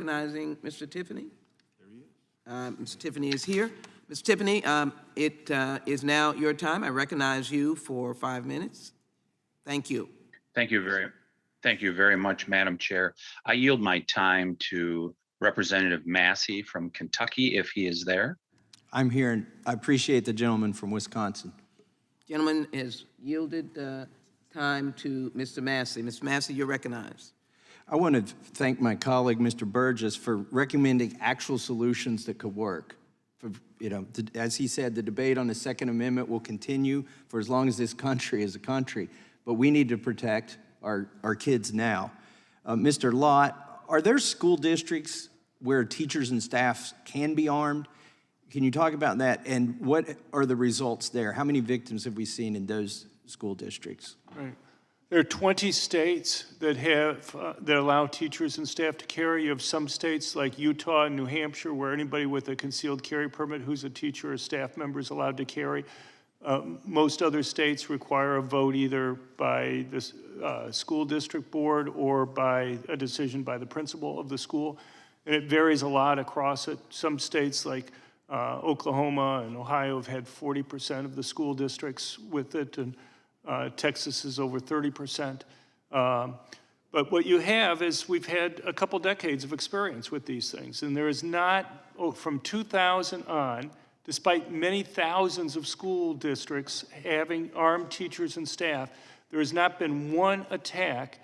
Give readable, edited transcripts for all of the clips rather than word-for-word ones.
Recognizing Mr. Tiffany. There he is. Mr. Tiffany is here. Ms. Tiffany, it is now your time. I recognize you for 5 minutes. Thank you. Thank you very much, Madam Chair. I yield my time to Representative Massey from Kentucky, if he is there. I'm here, and I appreciate the gentleman from Wisconsin. Gentleman has yielded time to Mr. Massey. Mr. Massey, you're recognized. I want to thank my colleague, Mr. Burgess, for recommending actual solutions that could work. As he said, the debate on the Second Amendment will continue for as long as this country is a country, but we need to protect our kids now. Mr. Lott, are there school districts where teachers and staff can be armed? Can you talk about that, and what are the results there? How many victims have we seen in those school districts? Right. There are 20 states that have that allow teachers and staff to carry. You have some states like Utah and New Hampshire where anybody with a concealed carry permit who's a teacher or staff member is allowed to carry. Most other states require a vote either by the school district board or by a decision by the principal of the school. And it varies a lot across it. Some states like Oklahoma and Ohio have had 40% of the school districts with it, and Texas is over 30%. But what you have is we've had a couple decades of experience with these things, and there is not, from 2000 on, despite many thousands of school districts having armed teachers and staff, there has not been one attack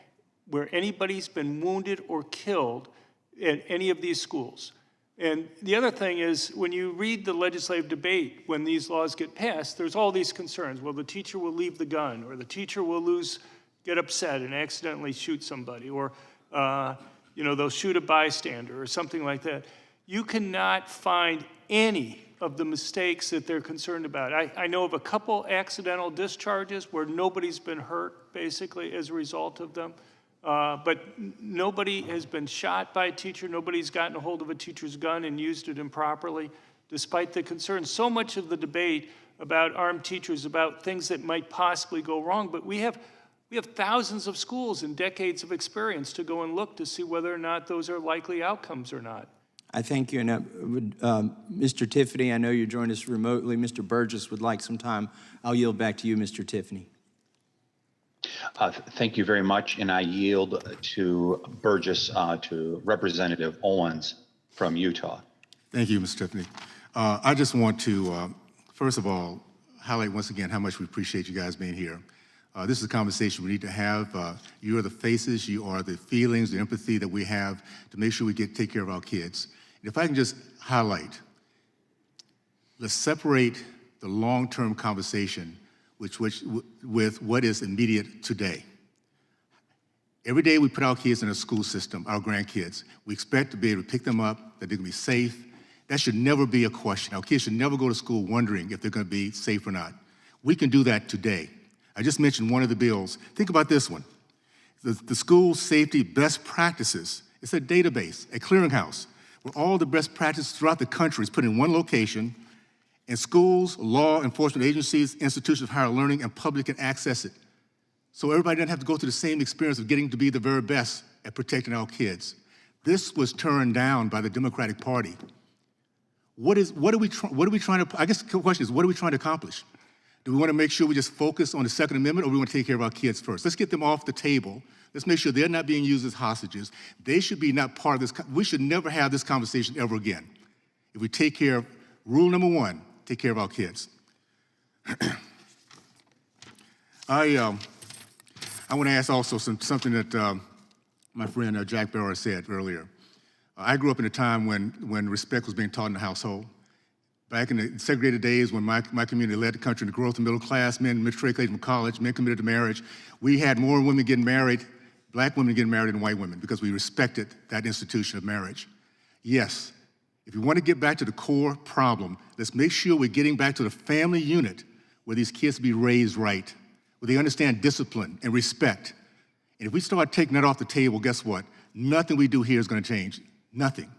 where anybody's been wounded or killed in any of these schools. And the other thing is, when you read the legislative debate, when these laws get passed, there's all these concerns. Well, the teacher will leave the gun, or the teacher will get upset and accidentally shoot somebody, or they'll shoot a bystander or something like that. You cannot find any of the mistakes that they're concerned about. I know of a couple accidental discharges where nobody's been hurt, basically, as a result of them. But nobody has been shot by a teacher. Nobody's gotten a hold of a teacher's gun and used it improperly, despite the concerns. So much of the debate about armed teachers, about things that might possibly go wrong, but we have thousands of schools and decades of experience to go and look to see whether or not those are likely outcomes or not. I thank you. And Mr. Tiffany, I know you joined us remotely. Mr. Burgess would like some time. I'll yield back to you, Mr. Tiffany. Thank you very much, and I yield to Burgess, to Representative Owens from Utah. Thank you, Mr. Tiffany. I just want to, first of all, highlight once again how much we appreciate you guys being here. This is a conversation we need to have. You are the faces, you are the feelings, the empathy that we have to make sure we take care of our kids. And if I can just highlight, let's separate the long-term conversation with what is immediate today. Every day we put our kids in a school system, our grandkids, we expect to be able to pick them up, that they're gonna be safe. That should never be a question. Our kids should never go to school wondering if they're gonna be safe or not. We can do that today. I just mentioned one of the bills. Think about this one. The school safety best practices. It's a database, a clearinghouse, where all the best practices throughout the country is put in one location, and schools, law enforcement agencies, institutions of higher learning, and public can access it. So everybody doesn't have to go through the same experience of getting to be the very best at protecting our kids. This was turned down by the Democratic Party. What are we trying to, I guess the question is, what are we trying to accomplish? Do we want to make sure we just focus on the Second Amendment, or we want to take care of our kids first? Let's get them off the table. Let's make sure they're not being used as hostages. They should be not part of this. We should never have this conversation ever again. If we take care of rule number one, take care of our kids. I want to ask also something that my friend Jack Barrow said earlier. I grew up in a time when respect was being taught in the household. Back in the segregated days when my community led the country in the growth of the middle class, men matriculated from college, men committed to marriage, we had more women getting married, black women getting married than white women, because we respected that institution of marriage. Yes, if we want to get back to the core problem, let's make sure we're getting back to the family unit where these kids be raised right, where they understand discipline and respect. And if we start taking that off the table, guess what? Nothing we do here is going to change. Nothing.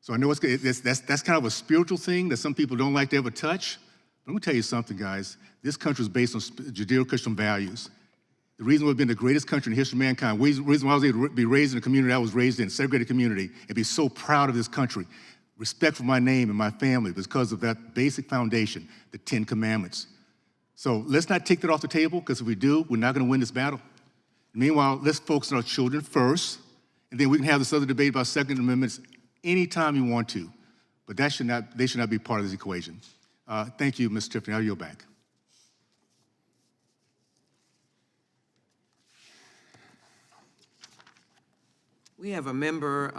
So I know that's kind of a spiritual thing that some people don't like to ever touch. But I'm going to tell you something, guys. This country is based on Judeo-Christian values. The reason we've been the greatest country in the history of mankind, the reason why I was able to be raised in a community I was raised in, a segregated community, and be so proud of this country, respect for my name and my family, because of that basic foundation, the 10 Commandments. So let's not take that off the table, because if we do, we're not going to win this battle. Meanwhile, let's focus on our children first, and then we can have this other debate about Second Amendments anytime you want to. But they should not be part of this equation. Thank you, Ms. Tiffany. I'll yield back. We have a member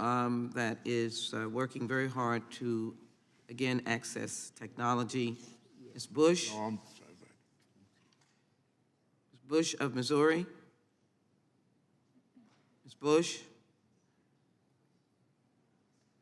that is working very hard to, again, access technology. Ms. Bush? Ms. Bush of Missouri? Ms. Bush?